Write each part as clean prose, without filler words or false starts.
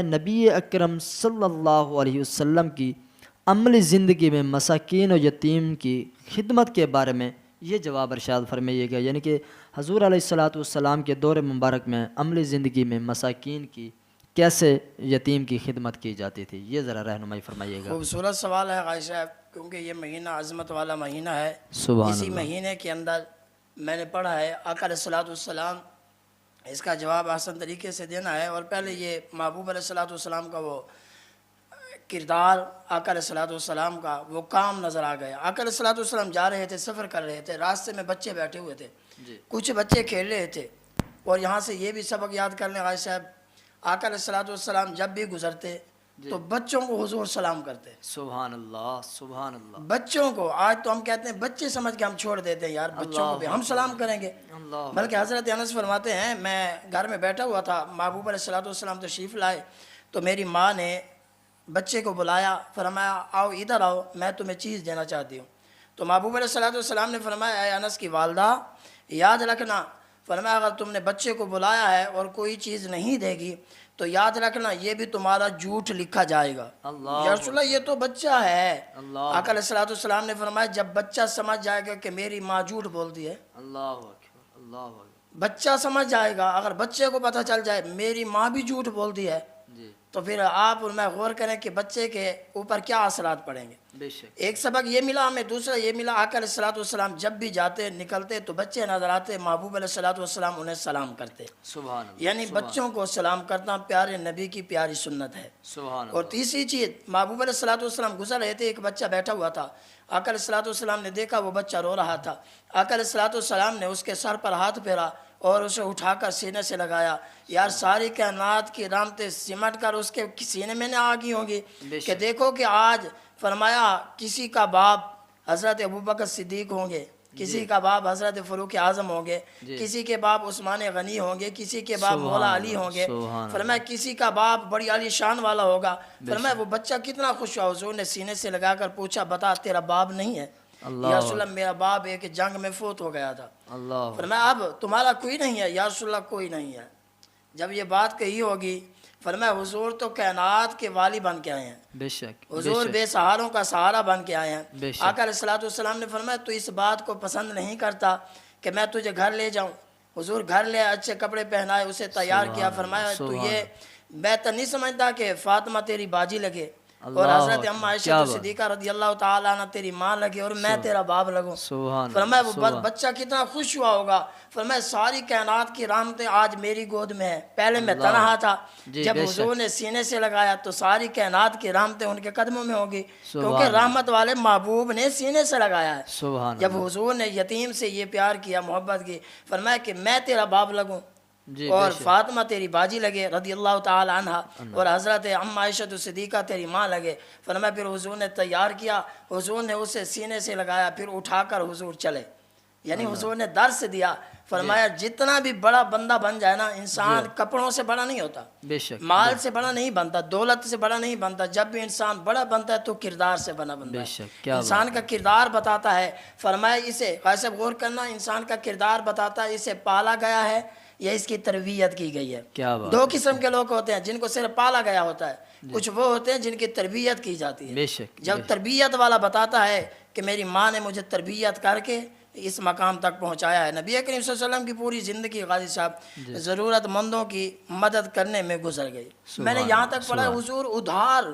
نبی اکرم صلی اللہ علیہ وسلم کی عملی زندگی میں مساکین و یتیم کی خدمت کے بارے میں یہ جواب ارشاد فرمائیے گا، یعنی کہ حضور علیہ الصلاۃ والسلام کے دور مبارک میں عملی زندگی میں مساکین کی کیسے یتیم کی خدمت کی جاتی تھی، یہ ذرا رہنمائی فرمائیے گا۔ خوبصورت سوال ہے غازی صاحب، کیونکہ یہ مہینہ عظمت والا مہینہ ہے۔ سبحان اسی اللہ۔ مہینے کے اندر میں نے پڑھا ہے آقا علیہ الصلاۃ والسلام، اس کا جواب آسان طریقے سے دینا ہے۔ اور پہلے یہ محبوب علیہ الصلاۃ والسلام کا وہ کردار، آقا علیہ الصلاۃ والسلام کا وہ کام نظر آ گیا۔ آقا علیہ الصلاۃ والسلام جا رہے تھے، سفر کر رہے تھے، راستے میں بچے بیٹھے ہوئے تھے، کچھ بچے کھیل رہے تھے۔ اور یہاں سے یہ بھی سبق یاد کر لیں غازی صاحب، آقا علیہ الصلاۃ والسلام جب بھی گزرتے تو بچوں کو حضور سلام کرتے۔ سبحان اللہ، سبحان اللہ۔ بچوں کو آج تو ہم کہتے ہیں بچے سمجھ کے ہم چھوڑ دیتے ہیں، یار بچوں کو بھی ہم سلام کریں گے۔ بلکہ حضرت انس فرماتے ہیں، میں گھر میں بیٹھا ہوا تھا، محبوب علیہ الصلاۃ والسلام تشریف لائے تو میری ماں نے بچے کو بلایا، فرمایا آؤ ادھر آؤ، میں تمہیں چیز دینا چاہتی ہوں۔ تو محبوب علیہ الصلاۃ والسلام نے فرمایا اے انس کی والدہ یاد رکھنا، فرمایا اگر تم نے بچے کو بلایا ہے اور کوئی چیز نہیں دے گی تو یاد رکھنا یہ بھی تمہارا جھوٹ لکھا جائے گا۔ یا رسول اللہ یہ تو بچہ ہے۔ آقا علیہ الصلاۃ والسلام نے فرمایا جب بچہ سمجھ جائے گا کہ میری ماں جھوٹ بولتی ہے، بچہ سمجھ جائے گا، اگر بچے کو پتہ چل جائے میری ماں بھی جھوٹ بولتی ہے تو پھر آپ اور میں غور کریں کہ بچے کے اوپر کیا اثرات پڑیں گے۔ ایک سبق یہ ملا ہمیں، دوسرا یہ ملا آقا علیہ الصلاۃ والسلام جب بھی جاتے نکلتے تو بچے نظر آتے، محبوب علیہ الصلاۃ والسلام انہیں سلام کرتے۔ سبحان اللہ۔ یعنی بچوں کو سلام کرنا پیارے نبی کی پیاری سنت ہے۔ اور تیسری چیز، محبوب علیہ الصلاۃ والسلام گزر رہے تھے، ایک بچہ بیٹھا ہوا تھا، آقا علیہ الصلاۃ والسلام نے دیکھا وہ بچہ رو رہا تھا۔ آقا علیہ الصلاۃ والسلام نے اس کے سر پر ہاتھ پھیرا اور اسے اٹھا کر سینے سے لگایا۔ یار ساری کائنات کی رحمتیں سمٹ کر اس کے سینے میں نہ آ گئی ہوں گی کہ دیکھو کہ آج فرمایا کسی کا باپ حضرت ابوبکر صدیق ہوں گے، کسی کا باپ حضرت فاروق اعظم ہوں گے، کسی کے باپ عثمان غنی ہوں گے، کسی کے باپ مولا علی ہوں گے، فرمایا کسی کا باپ بڑی عالی شان والا ہوگا۔ فرمایا وہ بچہ کتنا خوش ہوا، حضور نے سینے سے لگا کر پوچھا بتا تیرا باپ نہیں ہے؟ یا رسول اللہ میرا باپ ایک جنگ میں فوت ہو گیا تھا۔ فرمایا اب تمہارا کوئی نہیں ہے؟ یا رسول اللہ کوئی نہیں ہے۔ جب یہ بات کہی ہوگی فرمایا حضور تو کائنات کے والی بن کے آئے ہیں، بے شک حضور بے سہاروں کا سہارا بن کے آئے ہیں۔ آقا علیہ الصلاۃ والسلام نے فرمایا تو اس بات کو پسند نہیں کرتا کہ میں تجھے گھر لے جاؤں؟ حضور گھر لے، اچھے کپڑے پہنائے، اسے تیار کیا، فرمایا تو یہ بہتر نہیں سمجھتا کہ فاطمہ تیری باجی لگے اور حضرت ام عائشہ صدیقہ رضی اللہ تعالیٰ عنہ تیری ماں لگے اور میں تیرا باپ لگوں؟ فرمایا وہ بچہ کتنا خوش ہوا ہوگا۔ فرمایا ساری کائنات کی رحمتیں آج میری گود میں ہے، پہلے میں تنہا تھا، جب حضور نے سینے سے لگایا تو ساری کائنات کی رحمتیں ان کے قدموں میں ہوگی، کیونکہ رحمت والے محبوب نے سینے سے لگایا ہے۔ جب حضور نے یتیم سے یہ پیار کیا، محبت کی، فرمایا کہ میں تیرا باپ لگوں اور فاطمہ تیری باجی لگے رضی اللہ تعالی عنہ اور حضرت ام عائشہ صدیقہ تیری ماں لگے۔ فرمایا پھر حضور نے تیار کیا، حضور نے اسے سینے سے لگایا، پھر اٹھا کر حضور چلے۔ یعنی حضور نے درس دیا، فرمایا جتنا بھی بڑا بندہ بن جائے نا، انسان کپڑوں سے بڑا نہیں ہوتا، مال سے بڑا نہیں بنتا، دولت سے بڑا نہیں بنتا، جب بھی انسان بڑا بنتا ہے تو کردار سے بنا بنتا ہے، انسان کا کردار بتاتا ہے۔ فرمایا اسے خاص غور کرنا، انسان کا کردار بتاتا ہے اسے پالا گیا ہے یا اس کی تربیت کی گئی ہے۔ دو قسم کے لوگ ہوتے ہیں، جن کو صرف پالا گیا ہوتا ہے، کچھ وہ ہوتے ہیں جن کی تربیت کی جاتی ہے۔ جب تربیت والا بتاتا ہے کہ میری ماں نے مجھے تربیت کر کے اس مقام تک پہنچایا ہے۔ نبی کریم صلی اللہ علیہ وسلم کی پوری زندگی غازی صاحب ضرورت مندوں کی مدد کرنے میں گزر گئی۔ میں نے یہاں تک پڑھا حضور ادھار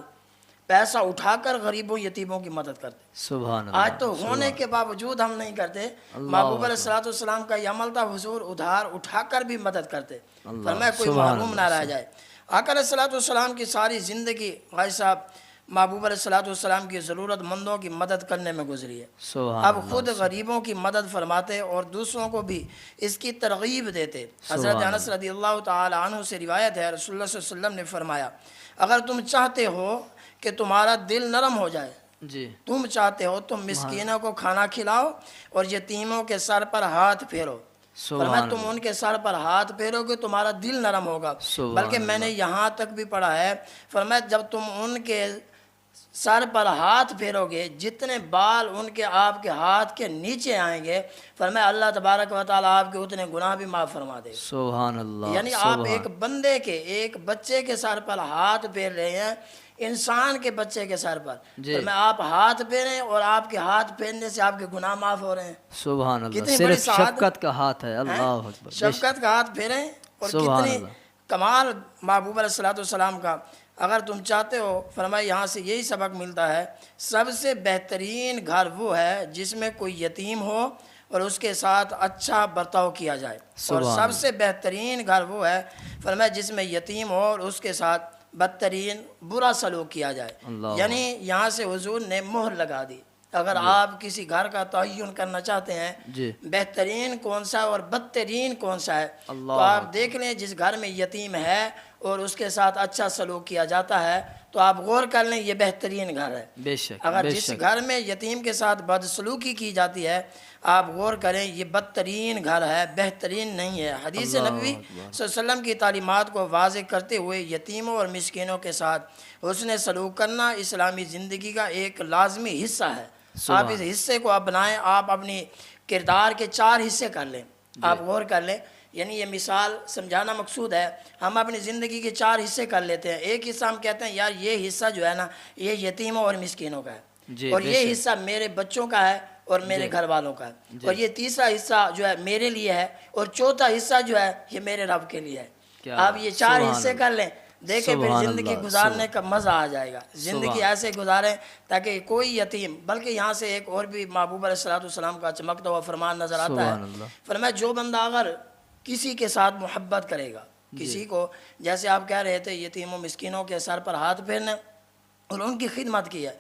پیسہ اٹھا کر غریبوں یتیموں کی مدد کرتے۔ آج تو ہونے کے باوجود ہم نہیں کرتے۔ محبوب علیہ الصلوۃ والسلام کا یہ عمل تھا، حضور ادھار اٹھا کر بھی مدد کرتے، فرمایا کوئی محروم نہ رہ جائے۔ آقا علیہ الصلوۃ والسلام کی ساری زندگی غازی صاحب محبوب علیہ الصلوۃ والسلام کی ضرورت مندوں کی مدد کرنے میں گزری ہے۔ اب خود غریبوں کی مدد فرماتے اور دوسروں کو بھی اس کی ترغیب دیتے۔ حضرت انس رضی اللہ تعالی عنہ سے روایت ہے، رسول اللہ صلی اللہ علیہ وسلم نے فرمایا اگر تم چاہتے ہو کہ تمہارا دل نرم ہو جائے، تم چاہتے ہو تم مسکینوں کو کھانا کھلاؤ اور یتیموں کے سر پر ہاتھ پھیرو۔ فرمایا تم ان کے سر پر ہاتھ پھیرو گے تمہارا دل نرم ہوگا۔ بلکہ میں نے یہاں تک بھی پڑھا ہے، فرمایا جب تم ان کے سر پر ہاتھ پھیرو گے جتنے بال ان کے آپ کے ہاتھ کے نیچے آئیں گے، فرمایا اللہ تبارک و تعالیٰ آپ کے اتنے گناہ بھی معاف فرما دے. سبحان اللہ. یعنی آپ ایک بندے کے، ایک بچے کے سر پر ہاتھ پھیر رہے ہیں، انسان کے بچے کے سر پر. میں آپ ہاتھ پھیریں اور آپ کے ہاتھ پھیرنے سے آپ کے گناہ معاف ہو رہے ہیں. سبحان اللہ. صرف شفقت کا ہاتھ ہے. اللہ اکبر. شفقت کا ہاتھ پھیریں. اور کتنی کمال محبوب علیہ الصلوۃ والسلام کا. اگر تم چاہتے ہو، فرمایا یہاں سے یہی سبق ملتا ہے، سب سے بہترین گھر وہ ہے جس میں کوئی یتیم ہو اور اس کے ساتھ اچھا برتاؤ کیا جائے. اور سب سے بہترین گھر وہ ہے فرمایا جس میں یتیم ہو اور اس کے ساتھ بدترین برا سلوک کیا جائے. یعنی یہاں سے حضور نے مہر لگا دی. اگر آپ کسی گھر کا تعین کرنا چاہتے ہیں بہترین کون سا ہے اور بدترین کون سا ہے، تو آپ دیکھ لیں جس گھر میں یتیم ہے اور اس کے ساتھ اچھا سلوک کیا جاتا ہے تو آپ غور کر لیں یہ بہترین گھر ہے. بے شک. اگر جس گھر میں یتیم کے ساتھ بدسلوکی کی جاتی ہے آپ غور کریں یہ بدترین گھر ہے، بہترین نہیں ہے. حدیث نبوی صلی اللہ علیہ وسلم کی تعلیمات کو واضح کرتے ہوئے یتیموں اور مسکینوں کے ساتھ حسن سلوک کرنا اسلامی زندگی کا ایک لازمی حصہ ہے. آپ اس حصے کو اپنائیں. آپ اپنی کردار کے 4 حصے کر لیں. آپ غور کر لیں. یعنی یہ مثال سمجھانا مقصود ہے. ہم اپنی زندگی کے 4 حصے کر لیتے ہیں. ایک حصہ ہم کہتے ہیں یار یہ حصہ جو ہے نا یہ یتیموں اور مسکینوں کا ہے، اور یہ حصہ میرے بچوں کا ہے اور میرے گھر والوں کا ہے، اور یہ تیسرا حصہ جو ہے میرے لیے ہے، اور چوتھا حصہ جو ہے یہ میرے رب کے لیے ہے. آپ یہ 4 حصے کر لیں. دیکھیں پھر زندگی گزارنے کا مزہ آ جائے گا. زندگی ایسے گزاریں تاکہ کوئی یتیم، بلکہ یہاں سے ایک اور بھی محبوب علیہ الصلوۃ والسلام کا چمکتا ہوا فرمان نظر آتا ہے. فرمایا جو بندہ اگر کسی کے ساتھ محبت کرے گا، کسی کو، جیسے آپ کہہ رہے تھے یتیموں مسکینوں کے سر پر ہاتھ پھیرنے اور ان کی خدمت کی ہے.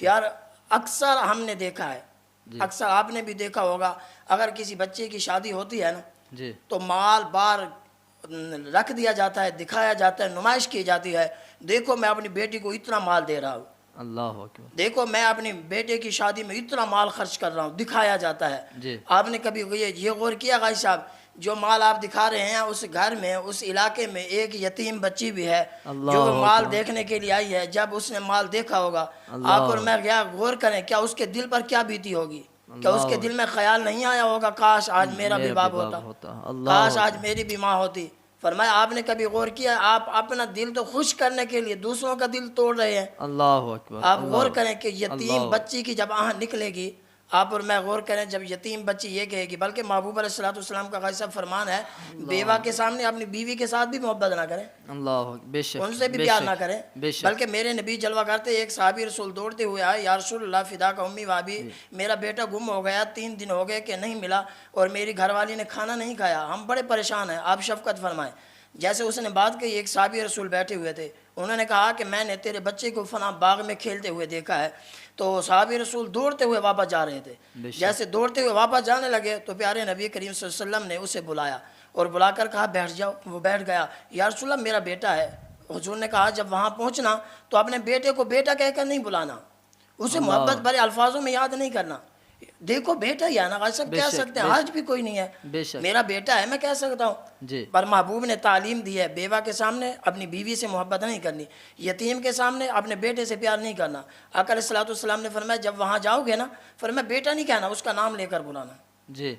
یار اکثر ہم نے دیکھا ہے، اکثر آپ نے بھی دیکھا ہوگا، اگر کسی بچے کی شادی ہوتی ہے نا تو مال بار رکھ دیا جاتا ہے، دکھایا جاتا ہے، نمائش کی جاتی ہے. دیکھو میں اپنی بیٹی کو اتنا مال دے رہا ہوں، اللہ اکبر. دیکھو میں اپنی بیٹے کی شادی میں اتنا مال خرچ کر رہا ہوں، دکھایا جاتا ہے. آپ نے کبھی یہ غور کیا غازی صاحب، جو مال آپ دکھا رہے ہیں اس گھر میں، اس علاقے میں ایک یتیم بچی بھی ہے جو مال دیکھنے کے لیے آئی ہے. جب اس نے مال دیکھا ہوگا آپ اور میں گیا، غور کریں کیا اس کے دل پر کیا بیتی ہوگی. کیا اس کے دل میں خیال نہیں آیا ہوگا کاش آج میرا بھی باپ ہوتا، کاش آج میری بھی ماں ہوتی. فرمایا آپ نے کبھی غور کیا آپ اپنا دل تو خوش کرنے کے لیے دوسروں کا دل توڑ رہے ہیں. اللہ اکبر. آپ غور کریں کہ یتیم بچی کی جب آہ نکلے گی، آپ اور میں غور کریں جب یتیم بچی یہ کہے گی، بلکہ محبوب علیہ الصلوۃ والسلام کا غازی صاحب فرمان ہے بیوہ کے سامنے اپنی بیوی کے ساتھ بھی محبت نہ کریں، اللہ بے شک، ان سے بھی پیار نہ کریں. بلکہ میرے نبی جلوہ کرتے، ایک صحابی رسول دوڑتے ہوئے آئے، یا رسول اللہ فدا کا امی وابی، میرا بیٹا گم ہو گیا، 3 دن ہو گئے کہ نہیں ملا اور میری گھر والی نے کھانا نہیں کھایا، ہم بڑے پریشان ہیں، آپ شفقت فرمائیں. جیسے اس نے بات کہی، ایک صحابی رسول بیٹھے ہوئے تھے، انہوں نے کہا کہ میں نے تیرے بچے کو فلاں باغ میں کھیلتے ہوئے دیکھا ہے. تو صحابی رسول دوڑتے ہوئے واپس جا رہے تھے. جیسے دوڑتے ہوئے واپس جانے لگے تو پیارے نبی کریم صلی اللہ علیہ وسلم نے اسے بلایا اور بلا کر کہا بیٹھ جاؤ. وہ بیٹھ گیا. یا رسول اللہ میرا بیٹا ہے. حضور نے کہا جب وہاں پہنچنا تو اپنے بیٹے کو بیٹا کہہ کر نہیں بلانا، اسے محبت بھرے الفاظوں میں یاد نہیں کرنا. دیکھو بیٹا ہی ہے نا، غازی صاحب کہہ سکتے ہیں، آج بھی کوئی نہیں ہے میرا بیٹا ہے میں کہہ سکتا ہوں. پر محبوب نے تعلیم دی ہے بیوہ کے سامنے اپنی بیوی سے محبت نہیں کرنی، یتیم کے سامنے اپنے بیٹے سے پیار نہیں کرنا. آقا علیہ الصلوۃ والسلام نے فرمایا جب وہاں جاؤ گے نا، فرمایا بیٹا نہیں کہنا، اس کا نام لے کر بلانا.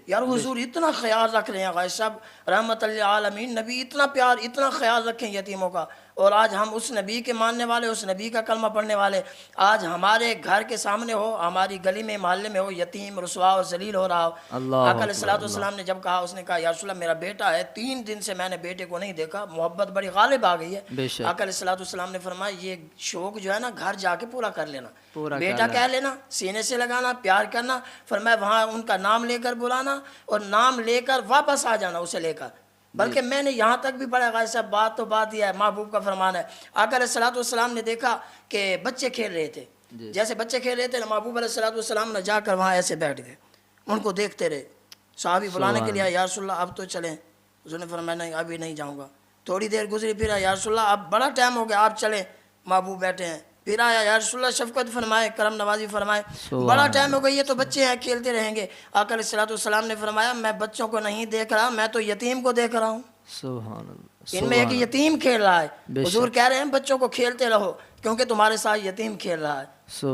یار حضور اتنا خیال رکھ رہے ہیں غازی صاحب رحمت للعالمین، نبی اتنا پیار اتنا خیال رکھیں یتیموں کا. اور آج ہم اس نبی کے ماننے والے، اس نبی کا کلمہ پڑھنے والے، آج ہمارے گھر کے سامنے ہو، ہماری گلی میں محلے میں ہو، یتیم رسوا اور ذلیل ہو رہا ہو. آقا علیہ الصلوۃ والسلام نے جب کہا، اس نے کہا یا رسول اللہ میرا بیٹا ہے، 3 دن سے میں نے بیٹے کو نہیں دیکھا، محبت بڑی غالب آ گئی ہے. آقا علیہ الصلوۃ والسلام نے فرمایا یہ شوق جو ہے نا گھر جا کے پورا کر لینا، بیٹا کہہ لینا، سینے سے لگانا، پیار کرنا. فرمایا وہاں ان کا نام لے کر بلانا اور نام لے کر واپس آ جانا اسے لے کر. بلکہ میں نے یہاں تک بھی پڑھا غازی صاحب، بات تو بات یہ ہے، محبوب کا فرمان ہے. آقا علیہ الصلوۃ والسلام نے دیکھا کہ بچے کھیل رہے تھے، جیسے بچے کھیل رہے تھے محبوب علیہ الصلوۃ والسلام نے جا کر وہاں ایسے بیٹھ گئے، ان کو دیکھتے رہے. صحابی بلانے کے لیے یا رسول اللہ اب تو چلیں. حضور نے فرمایا نہیں ابھی نہیں جاؤں گا. تھوڑی دیر گزری، پھر یا رسول اللہ اب بڑا ٹائم ہو گیا آپ چلیں. محبوب بیٹھے ہیں، پھر آیا یا رسول اللہ شفقت فرمائے، کرم نوازی فرمائے، بڑا ٹائم ہو گئی یہ تو بچے ہیں کھیلتے رہیں گے. آقا علیہ الصلوۃ والسلام نے فرمایا میں بچوں کو نہیں دیکھ رہا، میں تو یتیم کو دیکھ رہا ہوں. سبحان اللہ. ان میں ایک یتیم کھیل رہا ہے. حضور کہہ رہے ہیں بچوں کو کھیلتے رہو کیونکہ تمہارے ساتھ یتیم کھیل رہا ہے.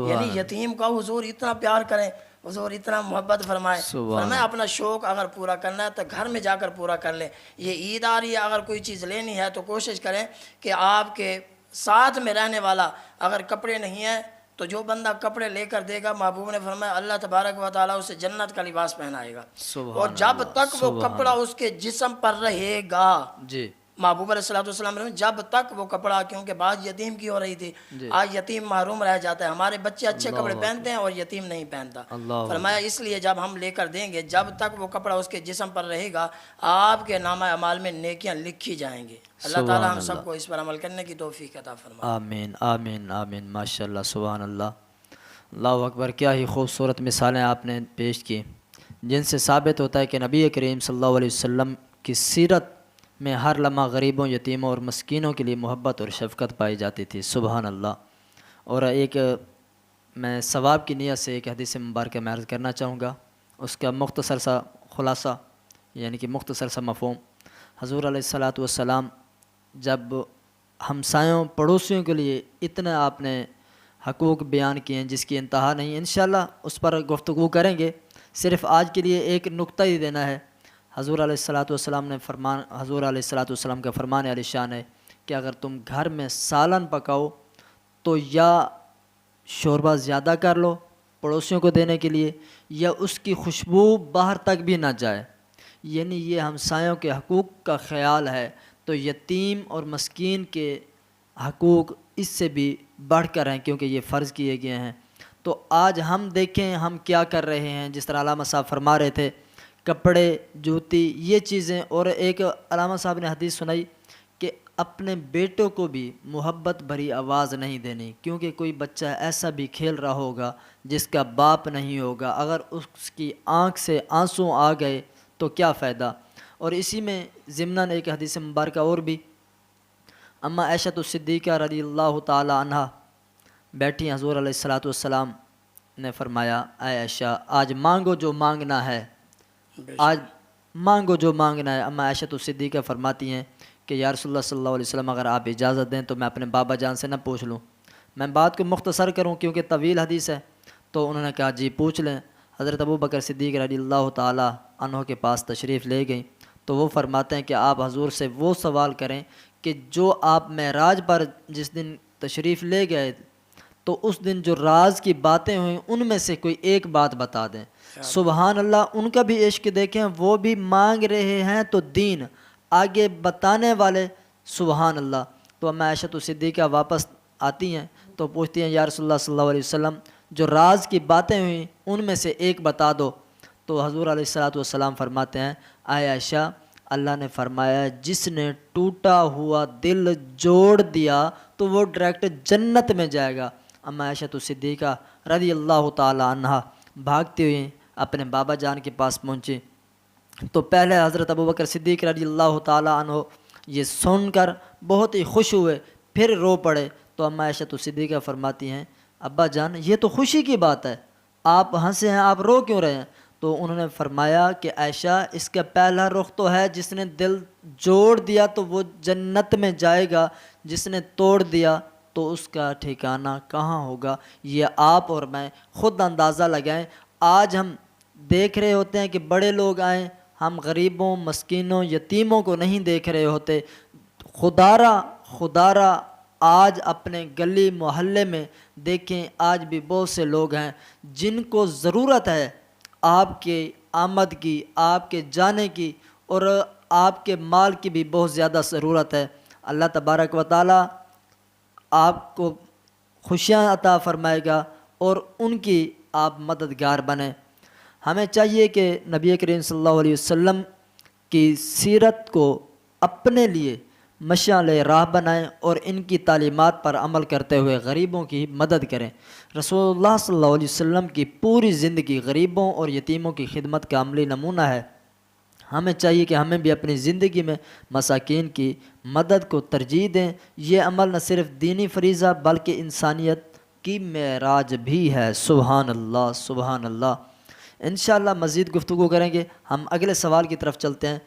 یعنی یتیم کا حضور اتنا پیار کریں, حضور اتنا محبت فرمائے. فرمائے اپنا شوق اگر پورا کرنا ہے تو گھر میں جا کر پورا کر لیں. یہ عید آ رہی ہے, اگر کوئی چیز لینی ہے تو کوشش کریں کہ آپ کے ساتھ میں رہنے والا اگر کپڑے نہیں ہیں تو جو بندہ کپڑے لے کر دے گا, محبوب نے فرمایا اللہ تبارک و تعالیٰ اسے جنت کا لباس پہنائے گا. اور جب تک وہ کپڑا اس کے جسم پر رہے گا, جی محبوب علیہ الصلوۃ والسلام نے جب تک وہ کپڑا, کیونکہ بعض یتیم کی ہو رہی تھی, آج یتیم محروم رہ جاتا ہے. ہمارے بچے اچھے کپڑے پہنتے ہیں اور یتیم نہیں پہنتا. فرمایا اس لیے جب ہم لے کر دیں گے, جب تک وہ کپڑا اس کے جسم پر رہے گا آپ کے نامہ اعمال میں نیکیاں لکھی جائیں گے. اللہ تعالی ہم سب کو اس پر عمل کرنے کی توفیق عطا فرمائے. آمین آمین آمین. ماشاء اللہ, سبحان اللہ, اللہ اکبر. کیا ہی خوبصورت مثالیں آپ نے پیش کی جن سے ثابت ہوتا ہے کہ نبی کریم صلی اللہ علیہ وسلم کی سیرت میں ہر لمحہ غریبوں, یتیموں اور مسکینوں کے لیے محبت اور شفقت پائی جاتی تھی. سبحان اللہ. اور ایک میں ثواب کی نیت سے ایک حدیث مبارکہ میں عرض کرنا چاہوں گا, اس کا مختصر سا خلاصہ یعنی کہ مختصر سا مفہوم. حضور علیہ الصلوۃ والسلام جب ہمسایوں پڑوسیوں کے لیے اتنے آپ نے حقوق بیان کیے ہیں جس کی انتہا نہیں, انشاءاللہ اس پر گفتگو کریں گے. صرف آج کے لیے ایک نقطہ ہی دینا ہے. حضور علیہ الصلوۃ والسلام نے حضور علیہ الصلوۃ والسلام کا فرمان عالی شان ہے کہ اگر تم گھر میں سالن پکاؤ تو یا شوربہ زیادہ کر لو پڑوسیوں کو دینے کے لیے, یا اس کی خوشبو باہر تک بھی نہ جائے. یعنی یہ ہمسایوں کے حقوق کا خیال ہے. تو یتیم اور مسکین کے حقوق اس سے بھی بڑھ کر ہیں کیونکہ یہ فرض کیے گئے ہیں. تو آج ہم دیکھیں ہم کیا کر رہے ہیں. جس طرح علامہ صاحب فرما رہے تھے کپڑے, جوتی, یہ چیزیں. اور ایک علامہ صاحب نے حدیث سنائی کہ اپنے بیٹوں کو بھی محبت بھری آواز نہیں دینی, کیونکہ کوئی بچہ ایسا بھی کھیل رہا ہوگا جس کا باپ نہیں ہوگا, اگر اس کی آنکھ سے آنسو آ گئے تو کیا فائدہ. اور اسی میں ضمناً ایک حدیث مبارکہ اور بھی, اما عائشہ الصدیقہ رضی اللہ تعالی عنہ بیٹھی, حضور علیہ الصلوۃ والسلام نے فرمایا اے عائشہ آج مانگو جو مانگنا ہے, آج مانگو جو مانگنا ہے. اما عائشہ الصدیقہ فرماتی ہیں کہ یا رسول اللہ صلی اللہ علیہ وسلم اگر آپ اجازت دیں تو میں اپنے بابا جان سے نہ پوچھ لوں. میں بات کو مختصر کروں کیونکہ طویل حدیث ہے. تو انہوں نے کہا جی پوچھ لیں. حضرت ابو بکر صدیق رضی اللہ تعالی عنہ کے پاس تشریف لے گئیں تو وہ فرماتے ہیں کہ آپ حضور سے وہ سوال کریں کہ جو آپ معراج پر جس دن تشریف لے گئے تو اس دن جو راز کی باتیں ہوئیں ان میں سے کوئی ایک بات بتا دیں. سبحان اللہ, ان کا بھی عشق دیکھیں, وہ بھی مانگ رہے ہیں تو دین آگے بتانے والے. سبحان اللہ. تو اما عائشہ الصدیقہ واپس آتی ہیں تو پوچھتی ہیں یا رسول اللہ صلی اللہ علیہ وسلم جو راز کی باتیں ہوئیں ان میں سے ایک بتا دو. تو حضور علیہ الصلوۃ والسلام فرماتے ہیں اے عائشہ اللہ نے فرمایا جس نے ٹوٹا ہوا دل جوڑ دیا تو وہ ڈائریکٹ جنت میں جائے گا. اما عائشہ الصدیقہ رضی اللہ تعالی عنہا بھاگتے ہوئے اپنے بابا جان کے پاس پہنچے تو پہلے حضرت ابوبکر صدیق رضی اللہ تعالی عنہ یہ سن کر بہت ہی خوش ہوئے, پھر رو پڑے. تو اما عائشہ الصدیقہ فرماتی ہیں ابا جان یہ تو خوشی کی بات ہے, آپ ہنسے ہیں, آپ رو کیوں رہے ہیں؟ تو انہوں نے فرمایا کہ عائشہ اس کا پہلا رخ تو ہے جس نے دل جوڑ دیا تو وہ جنت میں جائے گا, جس نے توڑ دیا تو اس کا ٹھکانہ کہاں ہوگا. یہ آپ اور میں خود اندازہ لگائیں. آج ہم دیکھ رہے ہوتے ہیں کہ بڑے لوگ آئیں, ہم غریبوں, مسکینوں, یتیموں کو نہیں دیکھ رہے ہوتے. خدارہ آج اپنے گلی محلے میں دیکھیں آج بھی بہت سے لوگ ہیں جن کو ضرورت ہے آپ کے آمد کی, آپ کے جانے کی, اور آپ کے مال کی بھی بہت زیادہ ضرورت ہے. اللہ تبارک و تعالی آپ کو خوشیاں عطا فرمائے گا اور ان کی آپ مددگار بنیں. ہمیں چاہیے کہ نبی کریم صلی اللہ علیہ وسلم کی سیرت کو اپنے لیے مشعل راہ بنائیں اور ان کی تعلیمات پر عمل کرتے ہوئے غریبوں کی مدد کریں. رسول اللہ صلی اللہ علیہ وسلم کی پوری زندگی غریبوں اور یتیموں کی خدمت کا عملی نمونہ ہے. ہمیں چاہیے کہ ہمیں بھی اپنی زندگی میں مساکین کی مدد کو ترجیح دیں. یہ عمل نہ صرف دینی فریضہ بلکہ انسانیت کی معراج بھی ہے. سبحان اللہ سبحان اللہ. انشاءاللہ مزید گفتگو کریں گے. ہم اگلے سوال کی طرف چلتے ہیں.